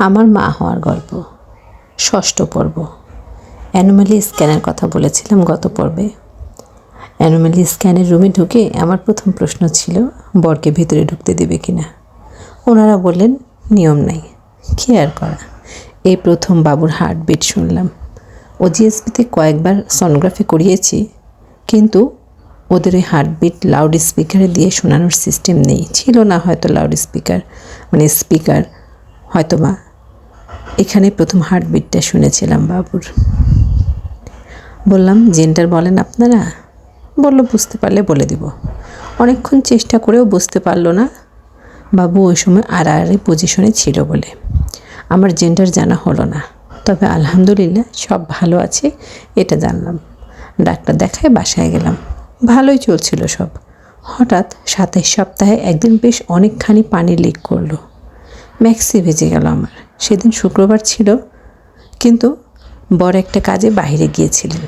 আমার মা হওয়ার গল্প, ষষ্ঠ পর্ব। অ্যানোমালি স্ক্যানের কথা বলেছিলাম গত পর্বে। অ্যানোমালি স্ক্যানের রুমে ঢুকে আমার প্রথম প্রশ্ন ছিল বরকে ভিতরে ঢুকতে দেবে কিনা। ওনারা বললেন নিয়ম নাই, কেয়ার করা। এই প্রথম বাবুর হার্টবিট শুনলাম। ওজিএসপিতে কয়েকবার সোনোগ্রাফি করিয়েছি, কিন্তু ওদের ওই হার্টবিট লাউড স্পিকারে দিয়ে শোনানোর সিস্টেম নেই, ছিল না হয়তো লাউড স্পিকার, মানে স্পিকার হয়তো বা। এখানে প্রথম হার্টবিটটা শুনেছিলাম বাবুর। বললাম জেন্ডার বলেন আপনারা? বলল বুঝতে পারলে বলে দিব। অনেকক্ষণ চেষ্টা করেও বুঝতে পারলো না। বাবু ওই সময় আড়াআড়ি পজিশনে ছিল বলে আমার জেন্ডার জানা হলো না। তবে আলহামদুলিল্লাহ সব ভালো আছে এটা জানলাম। ডাক্তার দেখায় বাসায় গেলাম, ভালোই চলছিল সব। হঠাৎ 27 সপ্তাহে একদিন বেশ অনেকখানি পানি লিক করলো। ম্যাক্সি ভেজে গেল আমার। সেদিন শুক্রবার ছিল, কিন্তু বড় একটা কাজে বাইরে গিয়েছিলেন।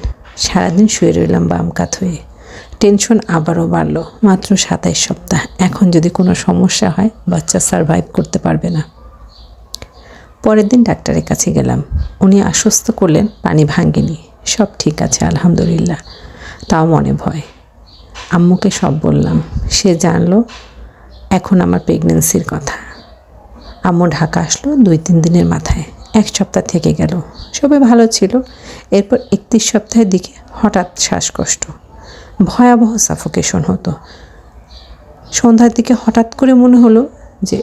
সারাদিন শুয়ে রইলাম বাম কাত হয়ে। টেনশন আবারও বাড়ল। মাত্র 27 সপ্তাহ, এখন যদি কোনো সমস্যা হয় বাচ্চা সারভাইভ করতে পারবে না। পরের দিন ডাক্তারের কাছে গেলাম। উনি আশ্বস্ত করলেন পানি ভাঙেনি, সব ঠিক আছে আলহামদুলিল্লাহ। তাও মনে ভয়। আম্মুকে সব বললাম। সে জানলো এখন আমার প্রেগনেন্সির কথা। আম্মু ঢাকা আসলো 2-3 দিনের মাথায়। 1 সপ্তাহ থেকে গেল, সবই ভালো ছিল। এরপর 31 সপ্তাহের দিকে হঠাৎ শ্বাসকষ্ট, ভয়াবহ সাফোকেশন হতো। সন্ধ্যার দিকে হঠাৎ করে মনে হলো যে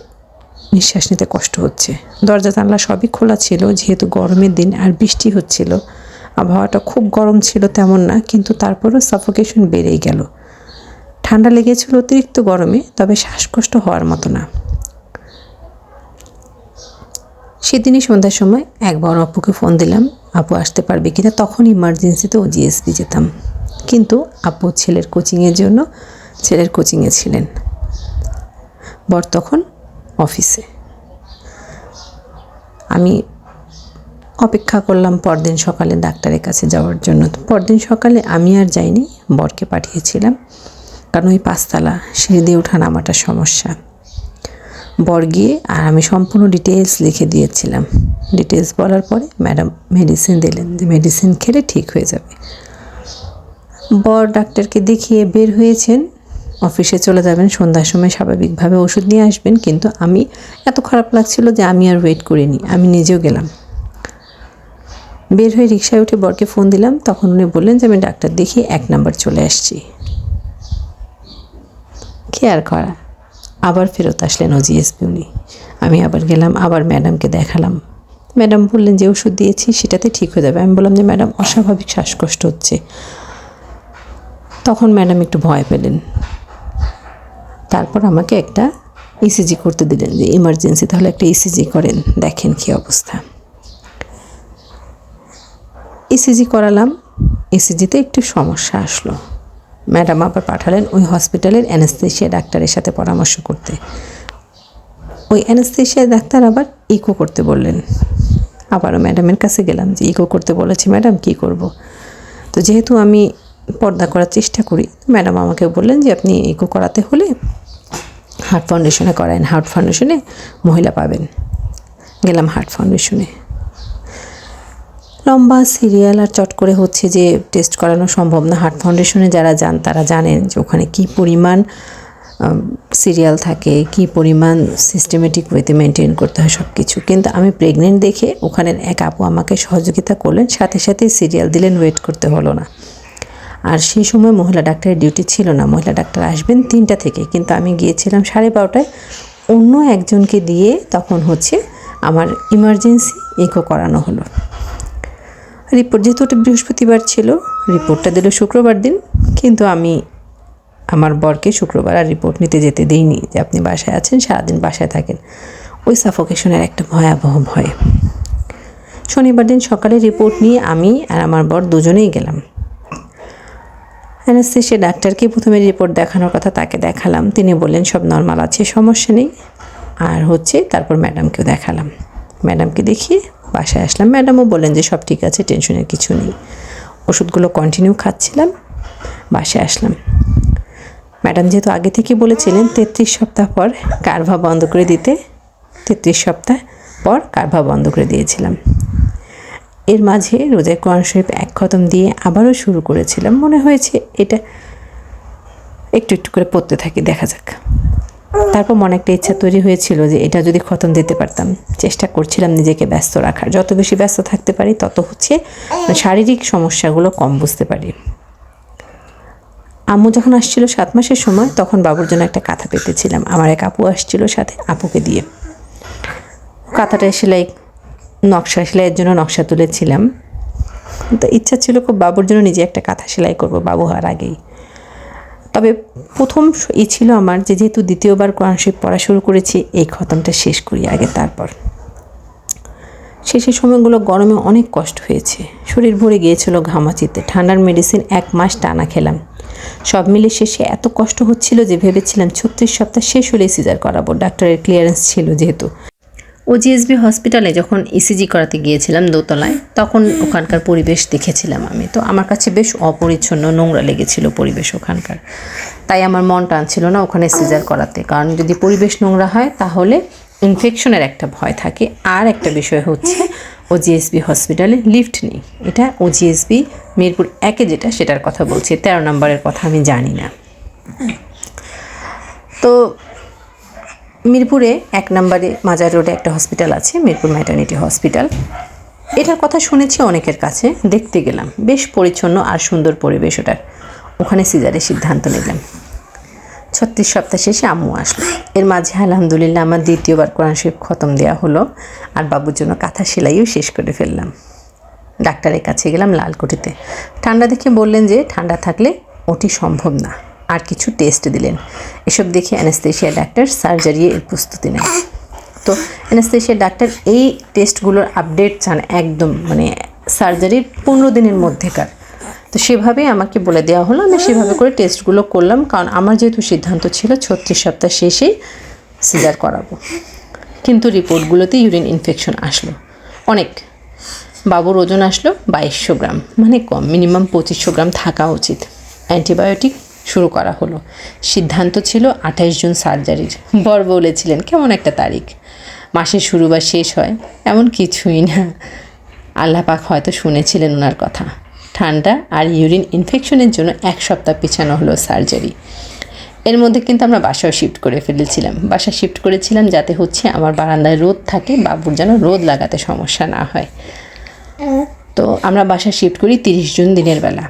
নিঃশ্বাস নিতে কষ্ট হচ্ছে। দরজা জানলা সবই খোলা ছিল, যেহেতু গরমের দিন আর বৃষ্টি হচ্ছিল। আবহাওয়াটা খুব গরম ছিল তেমন না, কিন্তু তারপরও সাফোকেশন বেড়েই গেল। ঠান্ডা লেগেছিল অতিরিক্ত গরমে, তবে শ্বাসকষ্ট হওয়ার মতো না। সেদিনই সন্ধ্যার সময় একবার আপুকে ফোন দিলাম, আপু আসতে পারবে কিনা। তখন ইমার্জেন্সিতে ওজিএসপি যেতাম, কিন্তু আপু ছেলের কোচিংয়ে ছিলেন। বর তখন অফিসে। আমি অপেক্ষা করলাম পরদিন সকালে ডাক্তারের কাছে যাওয়ার জন্য। পরদিন সকালে আমি আর যাইনি, বরকে পাঠিয়েছিলাম, কারণ ওই 5 তলা সিঁড়ি দিয়ে ওঠা নামাটা সমস্যা। বর গিয়ে আর আমি সম্পূর্ণ ডিটেলস লিখে দিয়েছিলাম। ডিটেলস বলার পরে ম্যাডাম মেডিসিন দিলেন, যে মেডিসিন খেলে ঠিক হয়ে যাবে। বর ডাক্তারকে দেখিয়ে বের হয়েছেন, অফিসে চলে যাবেন। সন্ধ্যার সময় স্বাভাবিকভাবে ওষুধ নিয়ে আসবেন। কিন্তু আমি এত খারাপ লাগছিল যে আমি আর ওয়েট করিনি, আমি নিজেও গেলাম। বের হয়ে রিকশায় উঠে বরকে ফোন দিলাম। তখন উনি বললেন যে আমি ডাক্তার দেখিয়ে 1 নাম্বার চলে আসছি। কেয়ার করা। আবার ফেরত আসলেন ওজিএসপি উনি। আমি আবার গেলাম, আবার ম্যাডামকে দেখালাম। ম্যাডাম বললেন যে ওষুধ দিয়েছি সেটাতে ঠিক হয়ে যাবে। আমি বললাম যে ম্যাডাম অস্বাভাবিক শ্বাসকষ্ট হচ্ছে। তখন ম্যাডাম একটু ভয় পেলেন। তারপর আমাকে একটা ইসিজি করতে দিলেন, যে ইমার্জেন্সি, তাহলে একটা ইসিজি করেন, দেখেন কী অবস্থা। ইসিজি করালাম। ইসিজিতে একটু সমস্যা আসলো। ম্যাডাম আবার পাঠালেন ওই হসপিটালের অ্যানেস্থেশিয়া ডাক্তারের সাথে পরামর্শ করতে। ওই অ্যানেস্থেশিয়া ডাক্তার আবার ইকো করতে বললেন। আবারও ম্যাডামের কাছে গেলাম, যে ইকো করতে বলেছি ম্যাডাম, কী করব। তো যেহেতু আমি পর্দা করার চেষ্টা করি, ম্যাডাম আমাকে বললেন যে আপনি ইকো করাতে হলে হার্ট ফাউন্ডেশনে করায়েন, হার্ট ফাউন্ডেশনে মহিলা পাবেন। গেলাম হার্ট ফাউন্ডেশনে। লম্বা সিরিয়াল, আর চট করে হচ্ছে যে টেস্ট করানো সম্ভব না। হার্ট ফাউন্ডেশনে যারা যান তারা জানেন যে ওখানে কী পরিমাণ সিরিয়াল থাকে, কী পরিমাণ সিস্টেমেটিক ওয়েতে মেনটেন করতে হয় সব কিছু। কিন্তু আমি প্রেগনেন্ট দেখে ওখানের এক আপু আমাকে সহযোগিতা করলেন, সাথে সাথে সিরিয়াল দিলেন, ওয়েট করতে হলো না। আর সেই সময় মহিলা ডাক্তারের ডিউটি ছিল না। মহিলা ডাক্তার আসবেন 3টা থেকে, কিন্তু আমি গিয়েছিলাম 12:30টায়। অন্য একজনকে দিয়ে তখন হচ্ছে আমার ইমার্জেন্সি ইকো করানো হলো। রিপোর্ট, যেহেতু ওটা বৃহস্পতিবার ছিল, রিপোর্টটা দিল শুক্রবার দিন। কিন্তু আমি আমার বরকে শুক্রবার আর রিপোর্ট নিতে যেতে দিইনি, যে আপনি বাসায় আছেন, সারাদিন বাসায় থাকেন। ওই সাফোকেশনের একটা ভয়াবহ ভয়। শনিবার দিন সকালে রিপোর্ট নিয়ে আমি আর আমার বর দুজনেই গেলাম। অ্যানেস্থেশিয়া ডাক্তারকে প্রথমে রিপোর্ট দেখানোর কথা, তাকে দেখালাম। তিনি বললেন সব নর্মাল আছে, সমস্যা নেই। আর হচ্ছে তারপর ম্যাডামকেও দেখালাম। ম্যাডামকে দেখিয়ে বাসায় আসলাম। ম্যাডামও বললেন যে সব ঠিক আছে, টেনশনের কিছু নেই। ওষুধগুলো কন্টিনিউ খাচ্ছিলাম, বাসায় আসলাম। ম্যাডাম যেহেতু আগে থেকে বলেছিলেন 33 সপ্তাহ পর কার্ভা বন্ধ করে দিতে, 33 সপ্তাহ পর কারভা বন্ধ করে দিয়েছিলাম। এর মাঝে রোজায় কোরআন শরীফ 1 খতম দিয়ে আবারও শুরু করেছিলাম। মনে হয়েছে এটা একটু একটু করে পড়তে থাকি, দেখা যাক। তারপর মনে একটা ইচ্ছা তৈরি হয়েছিল যে এটা যদি খতম দিতে পারতাম। চেষ্টা করছিলাম নিজেকে ব্যস্ত রাখার, যত বেশি ব্যস্ত থাকতে পারি তত শারীরিক সমস্যাগুলো কম বুঝতে পারি। আম্মু যখন আসছিল 7 মাসের সময়, তখন বাবুর জন্য একটা কাঁথা পেতেছিলাম। আমার এক আপু আসছিল সাথে, আপুকে দিয়ে কাঁথাটা সেলাইয়ের জন্য নকশা তুলেছিলাম। তো ইচ্ছা ছিল খুব বাবুর জন্য নিজে একটা কাঁথা সেলাই করব বাবু হওয়ার আগেই। তবে প্রথম ছিল আমার যে যেহেতু দ্বিতীয়বার কোরআন শরীফ পড়া শুরু করেছি, এই খতমটা শেষ করি আগে। তারপর শেষের সময়গুলো গরমে অনেক কষ্ট হয়েছে, শরীর ভরে গিয়েছিল ঘামাচিতে। ঠান্ডার মেডিসিন 1 মাস টানা খেলাম। সব মিলে শেষে এত কষ্ট হচ্ছিল যে ভেবেছিলাম 36 সপ্তাহ শেষ হলে সিজার করাবো। ডাক্তারের ক্লিয়ারেন্স ছিল যেহেতু। ওজিএসবি হসপিটালে যখন ইসিজি করাতে গিয়েছিলাম দোতলায়, তখন ওখানকার পরিবেশ দেখেছিলাম আমি। তো আমার কাছে বেশ অপরিচ্ছন্ন, নোংরা লেগেছিল পরিবেশ ওখানকার। তাই আমার মন টানছিল না ওখানে সিজার করাতে, কারণ যদি পরিবেশ নোংরা হয় তাহলে ইনফেকশনের একটা ভয় থাকে। আর একটা বিষয় হচ্ছে ওজিএসবি হসপিটালে লিফট নেই। এটা ওজিএসবি মিরপুর 1-এ যেটা, সেটার কথা বলছি, 13 নম্বরের কথা আমি জানি না। তো মিরপুরে 1 নম্বরে মাজার রোডে একটা হসপিটাল আছে, মিরপুর ম্যাটার্নিটি হসপিটাল। এটার কথা শুনেছি অনেকের কাছে, দেখতে গেলাম। বেশ পরিচ্ছন্ন আর সুন্দর পরিবেশ ওটার। ওখানে সিজারের সিদ্ধান্ত নিলাম। 36 সপ্তাহ শেষে আম্মু আসলো। এর মাঝে আলহামদুলিল্লাহ আমার দ্বিতীয়বার কোরআন শরীফ খতম দেওয়া হলো, আর বাবুর জন্য কাঁথা সেলাইও শেষ করে ফেললাম। ডাক্তারের কাছে গেলাম লালকুঠিতে। ঠান্ডা দেখে বললেন যে ঠান্ডা থাকলে ওটি সম্ভব না, আর কিছু টেস্ট দিলেন। এসব দেখে অ্যানেস্থেশিয়া ডাক্তার সার্জারি এর প্রস্তুতি নেন। তো অ্যানেস্থেশিয়া ডাক্তার এই টেস্টগুলোর আপডেট চান একদম, সার্জারির 15 দিনের মধ্যেকার। তো সেভাবেই আমাকে বলে দেওয়া হলো, আমি সেভাবে করে টেস্টগুলো করলাম। কারণ আমার যেহেতু সিদ্ধান্ত ছিল 36 সপ্তাহ শেষেই সিজার করাবো। কিন্তু রিপোর্টগুলোতে ইউরিন ইনফেকশন আসলো অনেক। বাবুর ওজন আসলো 2200 গ্রাম, কম, মিনিমাম 2500 গ্রাম থাকা উচিত। অ্যান্টিবায়োটিক শুরু করা হলো। সিদ্ধান্ত ছিল 28 জুন সার্জারির। বর বলেছিলেন কেমন একটা তারিখ, মাসের শুরু বা শেষ হয়, এমন কিছুই না। আল্লাহ পাক হয়তো শুনেছিলেন ওনার কথা। ঠান্ডা আর ইউরিন ইনফেকশনের জন্য 1 সপ্তাহ পিছানো হলো সার্জারি। এর মধ্যে কিন্তু আমরা বাসাও শিফট করে ফেলেছিলাম। বাসা শিফট করেছিলাম যাতে আমার বারান্দায় রোদ থাকে, বাবুর যেন রোদ লাগাতে সমস্যা না হয়। তো আমরা বাসা শিফট করি 30 জুন দিনের বেলা।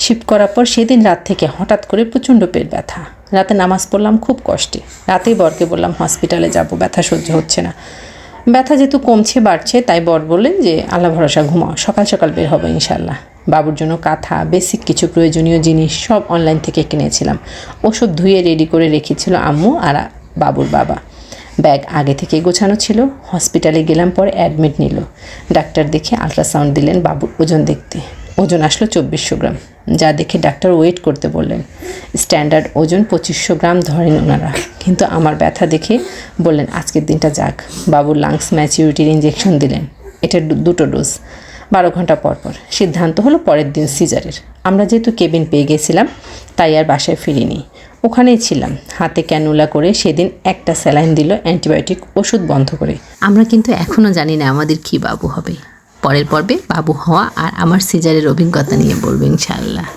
শিফট করার পর সেদিন রাত থেকে হঠাৎ করে প্রচণ্ড পেট ব্যথা। রাতে নামাজ পড়লাম খুব কষ্টে। রাতেই বরকে বললাম হসপিটালে যাব, ব্যথা সহ্য হচ্ছে না। ব্যথা যেহেতু কমছে বাড়ছে, তাই বর বললেন যে আল্লাহ ভরসা ঘুমাও, সকাল সকাল বের হবে ইনশাল্লাহ। বাবুর জন্য কাঁথা, বেসিক কিছু প্রয়োজনীয় জিনিস সব অনলাইন থেকে কিনেছিলাম। ওসব ধুয়ে রেডি করে রেখেছিল আম্মু আর বাবুর বাবা। ব্যাগ আগে থেকে গোছানো ছিল। হসপিটালে গেলাম, পরে অ্যাডমিট নিল। ডাক্তার দেখে আল্ট্রাসাউন্ড দিলেন বাবুর ওজন দেখতে। ওজন আসলো 2400 গ্রাম, যা দেখে ডাক্তার ওয়েট করতে বললেন। স্ট্যান্ডার্ড ওজন 2500 গ্রাম ধরেন ওনারা। কিন্তু আমার ব্যথা দেখে বললেন আজকের দিনটা যাক। বাবুর লাংস ম্যাচিউরিটির ইঞ্জেকশন দিলেন, এটার 2টো ডোজ 12 ঘন্টা পর পর। সিদ্ধান্ত হলো পরের দিন সিজারের। আমরা যেহেতু কেবিন পেয়ে গেছিলাম, তাই আর বাসায় ফিরিনি, ওখানেই ছিলাম। হাতে ক্যানুলা করে সেদিন একটা স্যালাইন দিল, অ্যান্টিবায়োটিক ওষুধ বন্ধ করে। আমরা কিন্তু এখনও জানি না আমাদের কি বাবু হবে। পরের পর্বে বাবু হওয়া আর আমার সিজারের অভিজ্ঞতা নিয়ে বলবো ইনশাআল্লাহ।